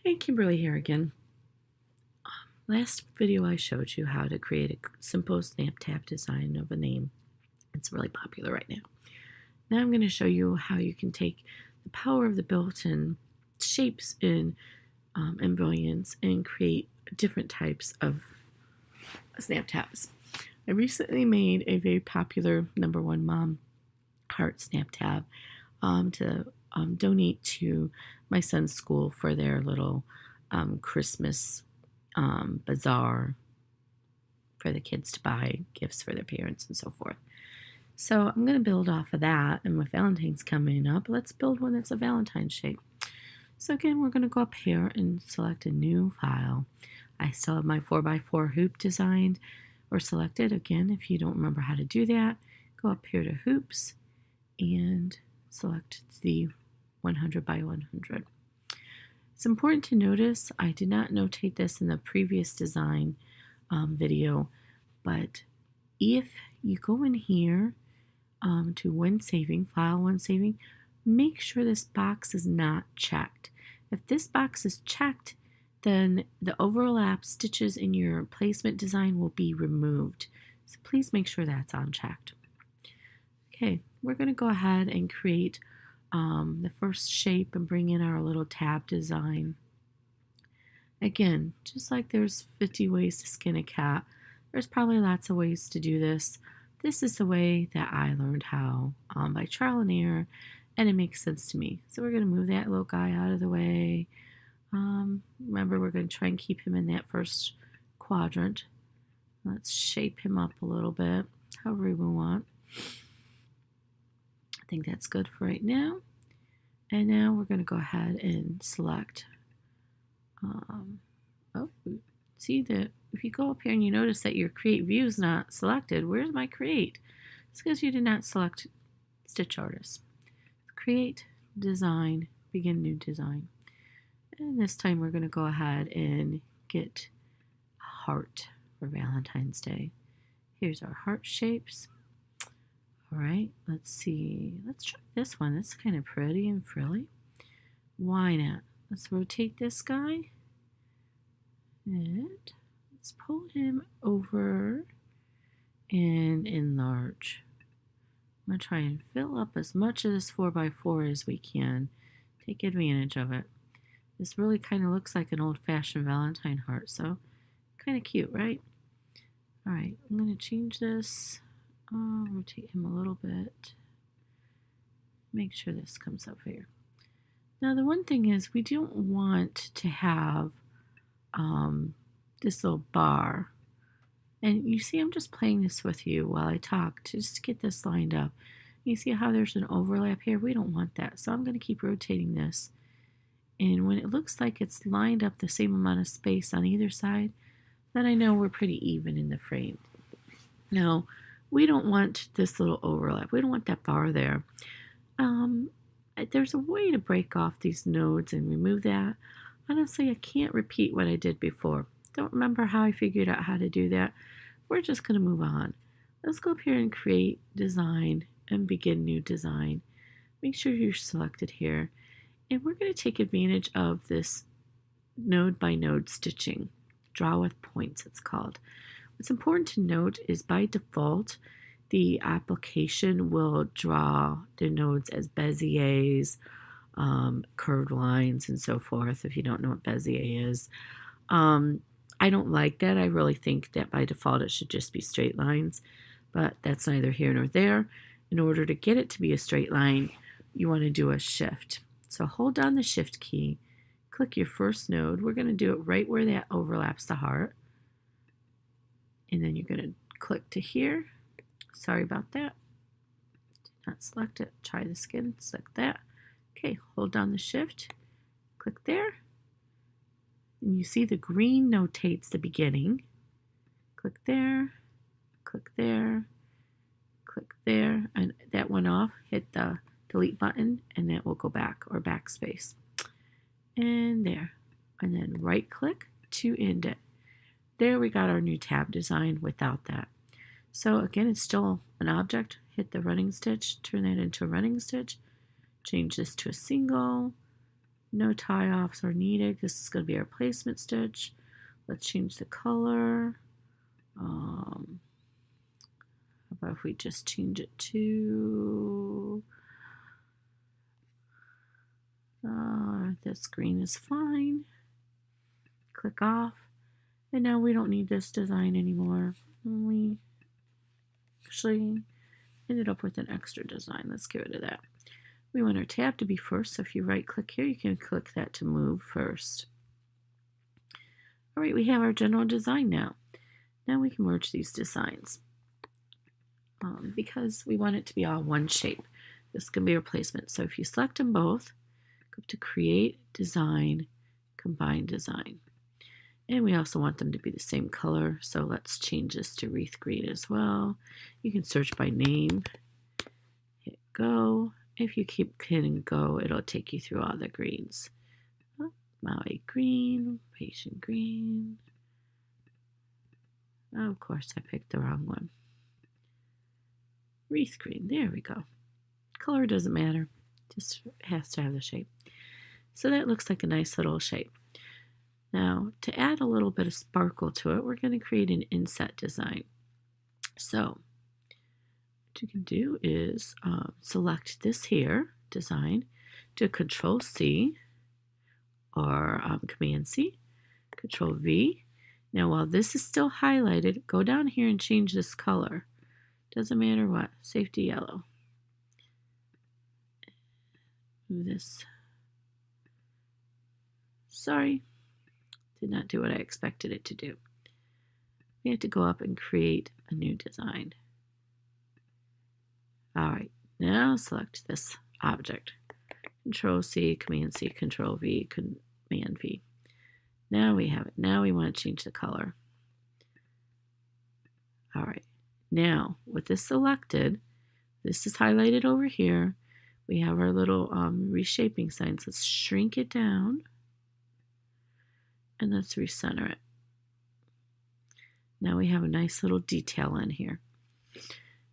Hey, Kimberly here again. Last video I showed you how to create a simple SnapTab design of a name. It's really popular right now. Now I'm going to show you how you can take the power of the built-in shapes in Embrilliance and create different types of SnapTabs. I recently made a very popular #1 mom heart SnapTab to donate to my son's school for their little Christmas bazaar for the kids to buy gifts for their parents and so forth. So I'm going to build off of that, and with Valentine's coming up, let's build one that's a Valentine shape. So again, we're going to go up here and select a new file. I still have my 4x4 hoop designed or selected. Again, if you don't remember how to do that, go up here to hoops and select the 100 by 100. It's important to notice I did not notate this in the previous design video, but if you go in here to when saving, file when saving, make sure this box is not checked. If this box is checked, then the overlap stitches in your placement design will be removed. So please make sure that's unchecked. Okay, we're going to go ahead and create the first shape and bring in our little tab design. Again, just like there's 50 ways to skin a cat, there's probably lots of ways to do this. This is the way that I learned how by trial and error, and it makes sense to me. So we're going to move that little guy out of the way. Remember, we're going to try and keep him in that first quadrant. Let's shape him up a little bit, however we want. I think that's good for right now. And now we're going to go ahead and select. See that if you go up here and you notice that your create view is not selected, where's my create? It's because you did not select Stitch Artist. Create, design, begin new design. And this time we're going to go ahead and get a heart for Valentine's Day. Here's our heart shapes. All right, let's see. Let's try this one. That's kind of pretty and frilly. Why not? Let's rotate this guy. And let's pull him over and enlarge. I'm going to try and fill up as much of this 4x4 as we can. Take advantage of it. This really kind of looks like an old-fashioned Valentine heart, so kind of cute, right? All right, I'm going to change this. Rotate him a little bit. Make sure this comes up here. Now the one thing is we don't want to have this little bar. And you see I'm just playing this with you while I talk just to get this lined up. You see how there's an overlap here? We don't want that. So I'm going to keep rotating this. And when it looks like it's lined up the same amount of space on either side, then I know we're pretty even in the frame. Now, we don't want this little overlap. We don't want that bar there. There's a way to break off these nodes and remove that. Honestly, I can't repeat what I did before. Don't remember how I figured out how to do that. We're just going to move on. Let's go up here and create design and begin new design. Make sure you're selected here. And we're going to take advantage of this node by node stitching. Draw with points, it's called. What's important to note is by default, the application will draw the nodes as Béziers, curved lines, and so forth, if you don't know what Bézier is. I don't like that. I really think that by default it should just be straight lines, but that's neither here nor there. In order to get it to be a straight line, you want to do a shift. So hold down the shift key, click your first node. We're going to do it right where that overlaps the heart. And then you're going to click to here. Sorry about that. Did not select it. Try the skin, select that. Okay, hold down the shift, click there. And you see the green notates the beginning. Click there, click there, click there. And that went off. Hit the delete button and that will go back, or backspace. And there. And then right click to end it. There we got our new tab design without that. So again, it's still an object. Hit the running stitch, turn that into a running stitch. Change this to a single, No tie-offs are needed. This is going to be our placement stitch. Let's change the color. How about if we just change it to... this green is fine. Click off. And now we don't need this design anymore. We actually ended up with an extra design. Let's get rid of that. We want our tab to be first, so if you right click here, you can click that to move first. All right, we have our general design now. Now we can merge these designs because we want it to be all one shape. This can be a replacement. So if you select them both, go to Create, Design, Combine Design. And we also want them to be the same color, so let's change this to Wreath Green as well. You can search by name, hit go. If you keep hitting go, it'll take you through all the greens. Maui green, patient green. Oh, of course, I picked the wrong one. Wreath green, there we go. Color doesn't matter, just has to have the shape. So that looks like a nice little shape. Now, to add a little bit of sparkle to it, we're going to create an inset design. So, what you can do is select this here, design, do Control C or Command C, Control V. Now, while this is still highlighted, go down here and change this color. Doesn't matter what, safety yellow. Move this. Sorry. Did not do what I expected it to do. We have to go up and create a new design. All right, now select this object. Control C, Command C, Control V, Command V. Now we have it. Now we want to change the color. All right, now with this selected, this is highlighted over here. We have our little reshaping signs. Let's shrink it down. And let's recenter it. Now we have a nice little detail in here.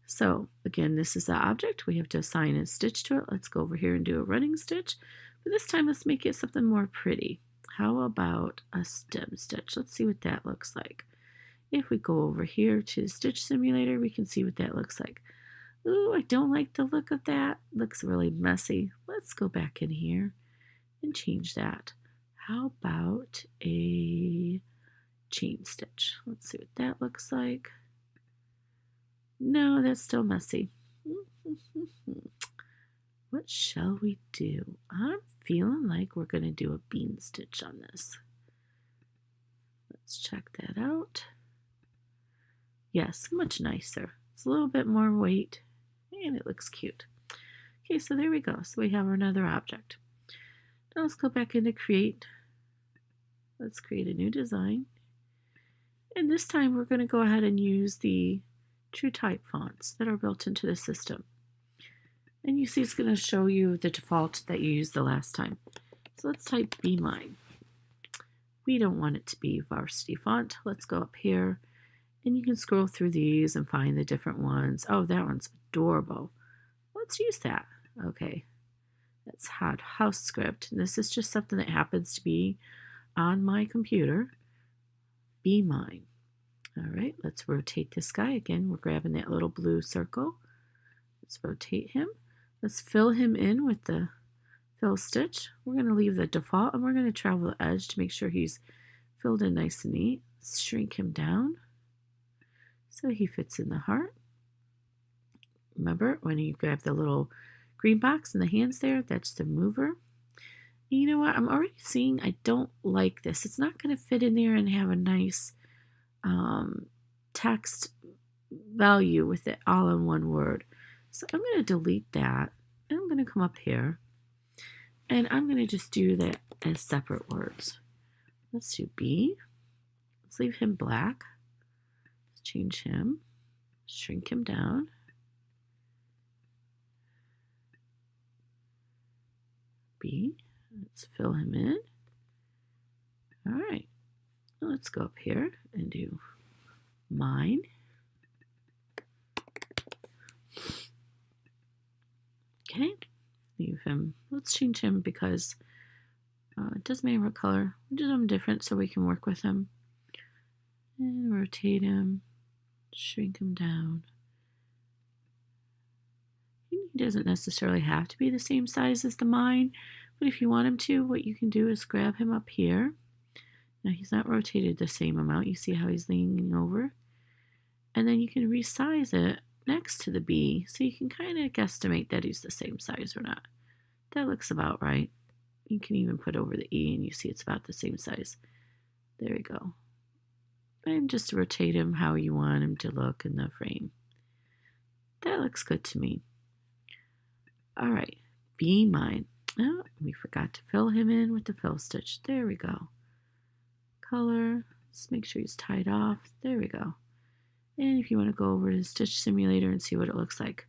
So again, this is the object. We have to assign a stitch to it. Let's go over here and do a running stitch. But this time, let's make it something more pretty. How about a stem stitch? Let's see what that looks like. If we go over here to the Stitch Simulator, we can see what that looks like. Ooh, I don't like the look of that. Looks really messy. Let's go back in here and change that. How about a chain stitch? Let's see what that looks like. No, that's still messy. What shall we do? I'm feeling like we're going to do a bean stitch on this. Let's check that out. Yes, much nicer. It's a little bit more weight and it looks cute. Okay, so there we go. So we have another object. Now let's go back into Create. Let's create a new design. And this time we're going to go ahead and use the Truetype fonts that are built into the system. And you see it's going to show you the default that you used the last time. So let's type Be Mine. We don't want it to be varsity font. Let's go up here and you can scroll through these and find the different ones. Oh, that one's adorable. Let's use that. Okay. That's Hot House Script. And this is just something that happens to be on my computer. Be Mine. All right, let's rotate this guy again. We're grabbing that little blue circle. Let's rotate him. Let's fill him in with the fill stitch. We're going to leave the default and we're going to travel the edge to make sure he's filled in nice and neat. Let's shrink him down so he fits in the heart. Remember, when you grab the little green box in the hands there, that's the mover. And you know what? I'm already seeing I don't like this. It's not going to fit in there and have a nice text value with it all in one word. So I'm going to delete that. And I'm going to come up here. And I'm going to just do that as separate words. Let's do B. Let's leave him black. Let's change him. Shrink him down. B. Let's fill him in. All right. Let's go up here and do Mine. Okay. Leave him. Let's change him because It doesn't matter what color. We'll do them different so we can work with them. And rotate him, shrink him down. He doesn't necessarily have to be the same size as the mine, but if you want him to, what you can do is grab him up here. Now he's not rotated the same amount. You see how he's leaning over? And then you can resize it next to the B so you can kind of guesstimate that he's the same size or not. That looks about right. You can even put over the E and you see it's about the same size. There we go. And just rotate him how you want him to look in the frame. That looks good to me. All right, B mine. Oh, we forgot to fill him in with the fill stitch. There we go. Color, let's make sure he's tied off. There we go. And if you want to go over to the Stitch Simulator and see what it looks like.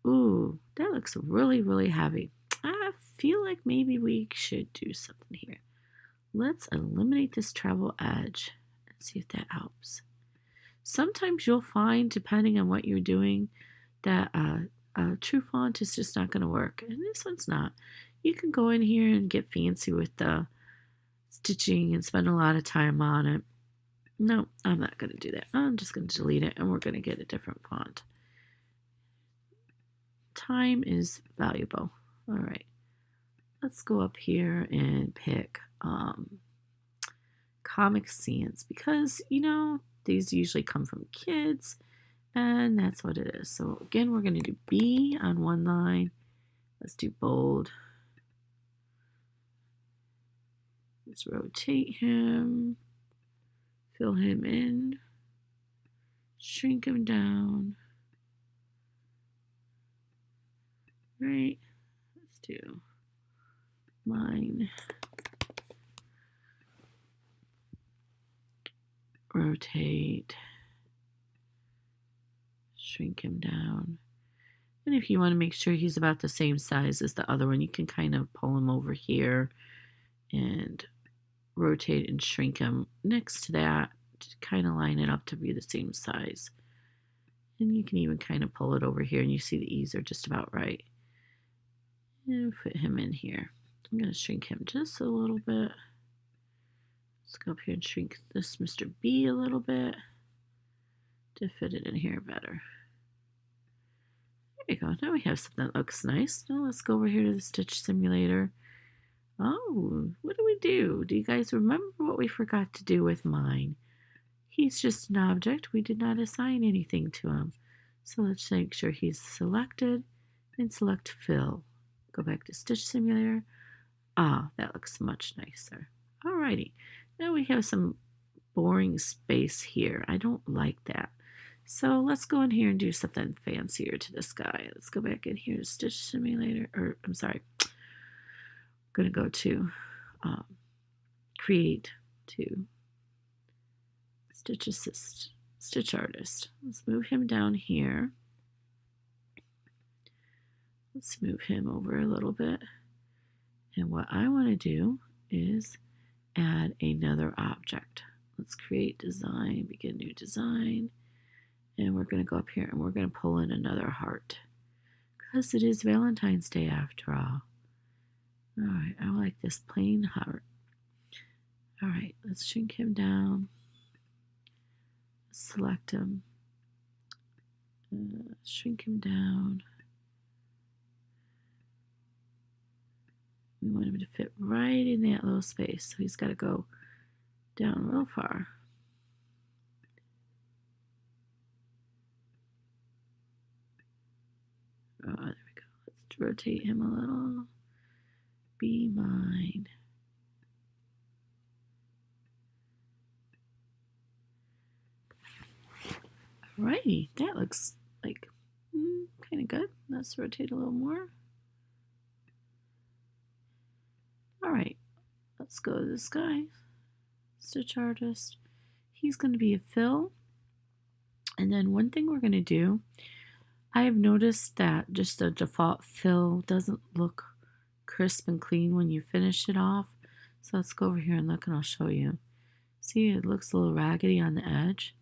Ooh, that looks really, really heavy. I feel like maybe we should do something here. Let's eliminate this travel edge and see if that helps. Sometimes you'll find, depending on what you're doing, that True Font is just not going to work. And this one's not. You can go in here and get fancy with the stitching and spend a lot of time on it. No, I'm not going to do that. I'm just going to delete it and we're going to get a different font. Time is valuable. All right. Let's go up here and pick Comic Sans because, you know, these usually come from kids and that's what it is. So again, we're going to do B on one line. Let's do bold. Let's rotate him. Fill him in, shrink him down. Right, let's do mine. Rotate, shrink him down. And if you want to make sure he's about the same size as the other one, you can kind of pull him over here and rotate and shrink him next to that to kind of line it up to be the same size. And you can even kind of pull it over here and you see the E's are just about right. And put him in here. I'm going to shrink him just a little bit. Let's go up here and shrink this Mr. B a little bit to fit it in here better. There you go. Now we have something that looks nice. Now let's go over here to the Stitch Simulator. Oh, what do we do? Do you guys remember what we forgot to do with mine? He's just an object. We did not assign anything to him. So let's make sure he's selected and select fill. Go back to Stitch Simulator. Ah, that looks much nicer. Alrighty, now we have some boring space here. I don't like that. So let's go in here and do something fancier to this guy. Let's go back in here to Stitch Simulator, or I'm sorry. I'm going to go to Create to Stitch Assist, Stitch Artist. Let's move him down here. Let's move him over a little bit. And what I want to do is add another object. Let's create design, begin new design. And we're going to go up here and we're going to pull in another heart. Because it is Valentine's Day after all. Alright, I like this plain heart. Alright, let's shrink him down. Select him. Shrink him down. We want him to fit right in that little space, so he's got to go down real far. Oh, there we go. Let's rotate him a little. Be mine. Alrighty, that looks like kind of good. Let's rotate a little more. Alright, let's go to this guy. Stitch Artist. He's going to be a fill. And then one thing we're going to do, I have noticed that just a default fill doesn't look crisp and clean when you finish it off. So let's go over here and look and I'll show you. See, it looks a little raggedy on the edge.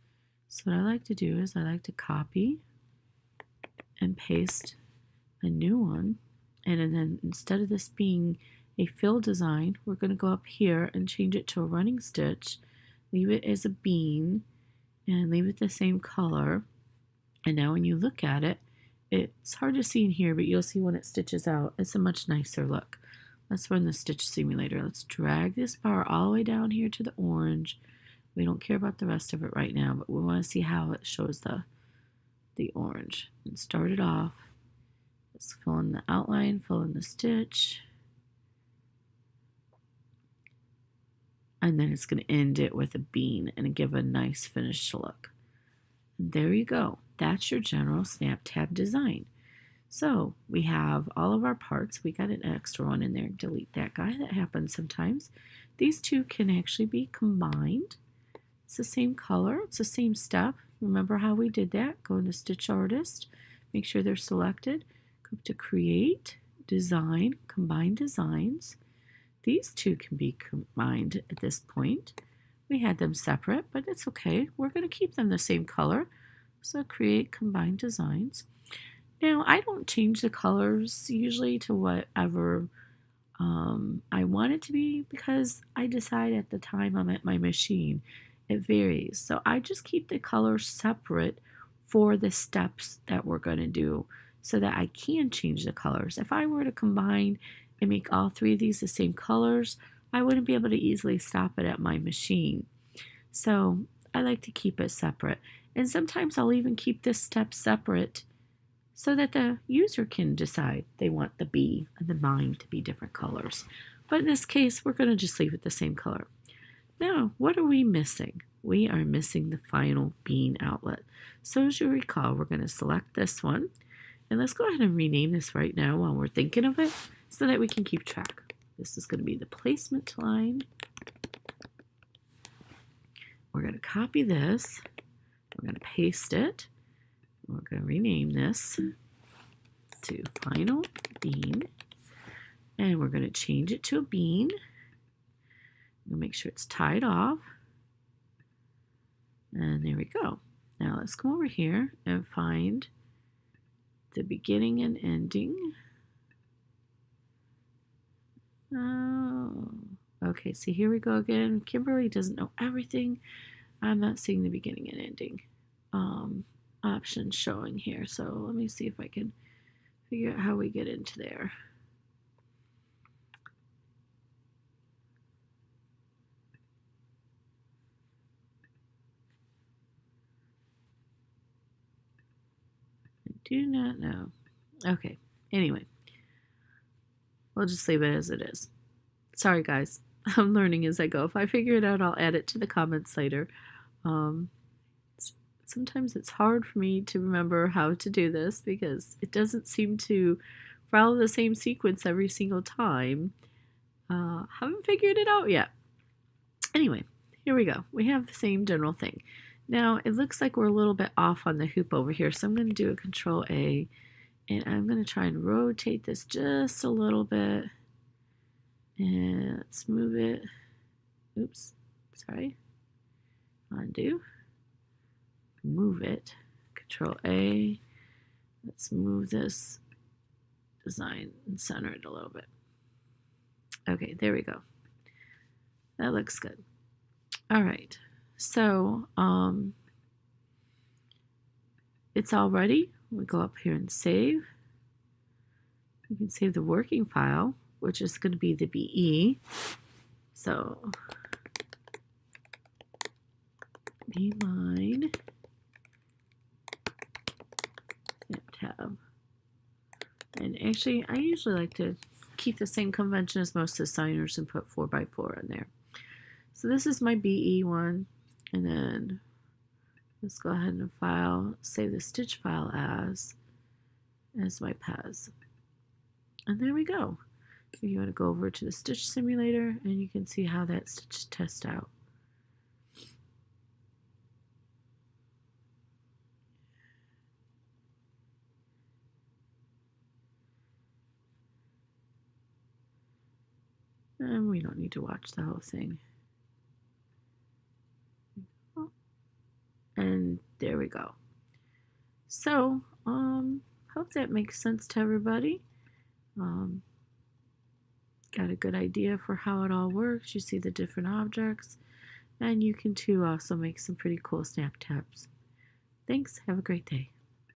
So what I like to do is I like to copy and paste a new one. And then instead of this being a fill design, we're going to go up here and change it to a running stitch, leave it as a bean, and leave it the same color. And now when you look at it, it's hard to see in here, but you'll see when it stitches out, it's a much nicer look. Let's run the stitch simulator. Let's drag this bar all the way down here to the orange. We don't care about the rest of it right now, but we want to see how it shows the orange. And start it off. Let's fill in the outline, fill in the stitch. And then it's going to end it with a bean and give a nice finished look. And there you go. That's your general SnapTab design. So we have all of our parts. We got an extra one in there. Delete that guy. That happens sometimes. These two can actually be combined. It's the same color. It's the same step. Remember how we did that? Go into Stitch Artist. Make sure they're selected. Go to Create, Design, Combine Designs. These two can be combined at this point. We had them separate, but it's okay. We're going to keep them the same color. So Create, Combine Designs. Now, I don't change the colors usually to whatever I want it to be because I decide at the time I'm at my machine. It varies. So I just keep the colors separate for the steps that we're going to do so that I can change the colors. If I were to combine and make all three of these the same colors, I wouldn't be able to easily stop it at my machine. So I like to keep it separate. And sometimes I'll even keep this step separate so that the user can decide they want the B and the mine to be different colors. But in this case, we're going to just leave it the same color. Now, what are we missing? We are missing the final bean outlet. So as you recall, we're going to select this one. And let's go ahead and rename this right now while we're thinking of it so that we can keep track. This is going to be the placement line. We're going to copy this. We're going to paste it. We're going to rename this to Final Bean. And we're going to change it to a bean. We'll make sure it's tied off. And there we go. Now let's come over here and find the beginning and ending. Oh, okay, so here we go again. Kimberly doesn't know everything. I'm not seeing the beginning and ending options showing here. So let me see if I can figure out how we get into there. I do not know. Okay, anyway, we'll just leave it as it is. Sorry guys, I'm learning as I go. If I figure it out, I'll add it to the comments later. Sometimes it's hard for me to remember how to do this because it doesn't seem to follow the same sequence every single time. Haven't figured it out yet. Anyway, here we go. We have the same general thing. Now, it looks like we're a little bit off on the hoop over here, so I'm going to do a Control A, and I'm going to try and rotate this just a little bit. And let's move it. Oops, sorry. Undo. Move it. Control A. Let's move this design and center it a little bit. Okay, there we go. That looks good. All right, so it's all ready. We go up here and save. You can save the working file, which is going to be the BE. So beeline SnapTab. And actually, I usually like to keep the same convention as most designers and put 4x4 in there. So this is my BE one, and then let's go ahead and file, save the stitch file as my PEZ. And there we go. So you want to go over to the stitch simulator and you can see how that stitch tests out. And we don't need to watch the whole thing. And there we go. So, hope that makes sense to everybody. got a good idea for how it all works. You see the different objects, and you can too also make some pretty cool snap tabs. Thanks. Have a great day.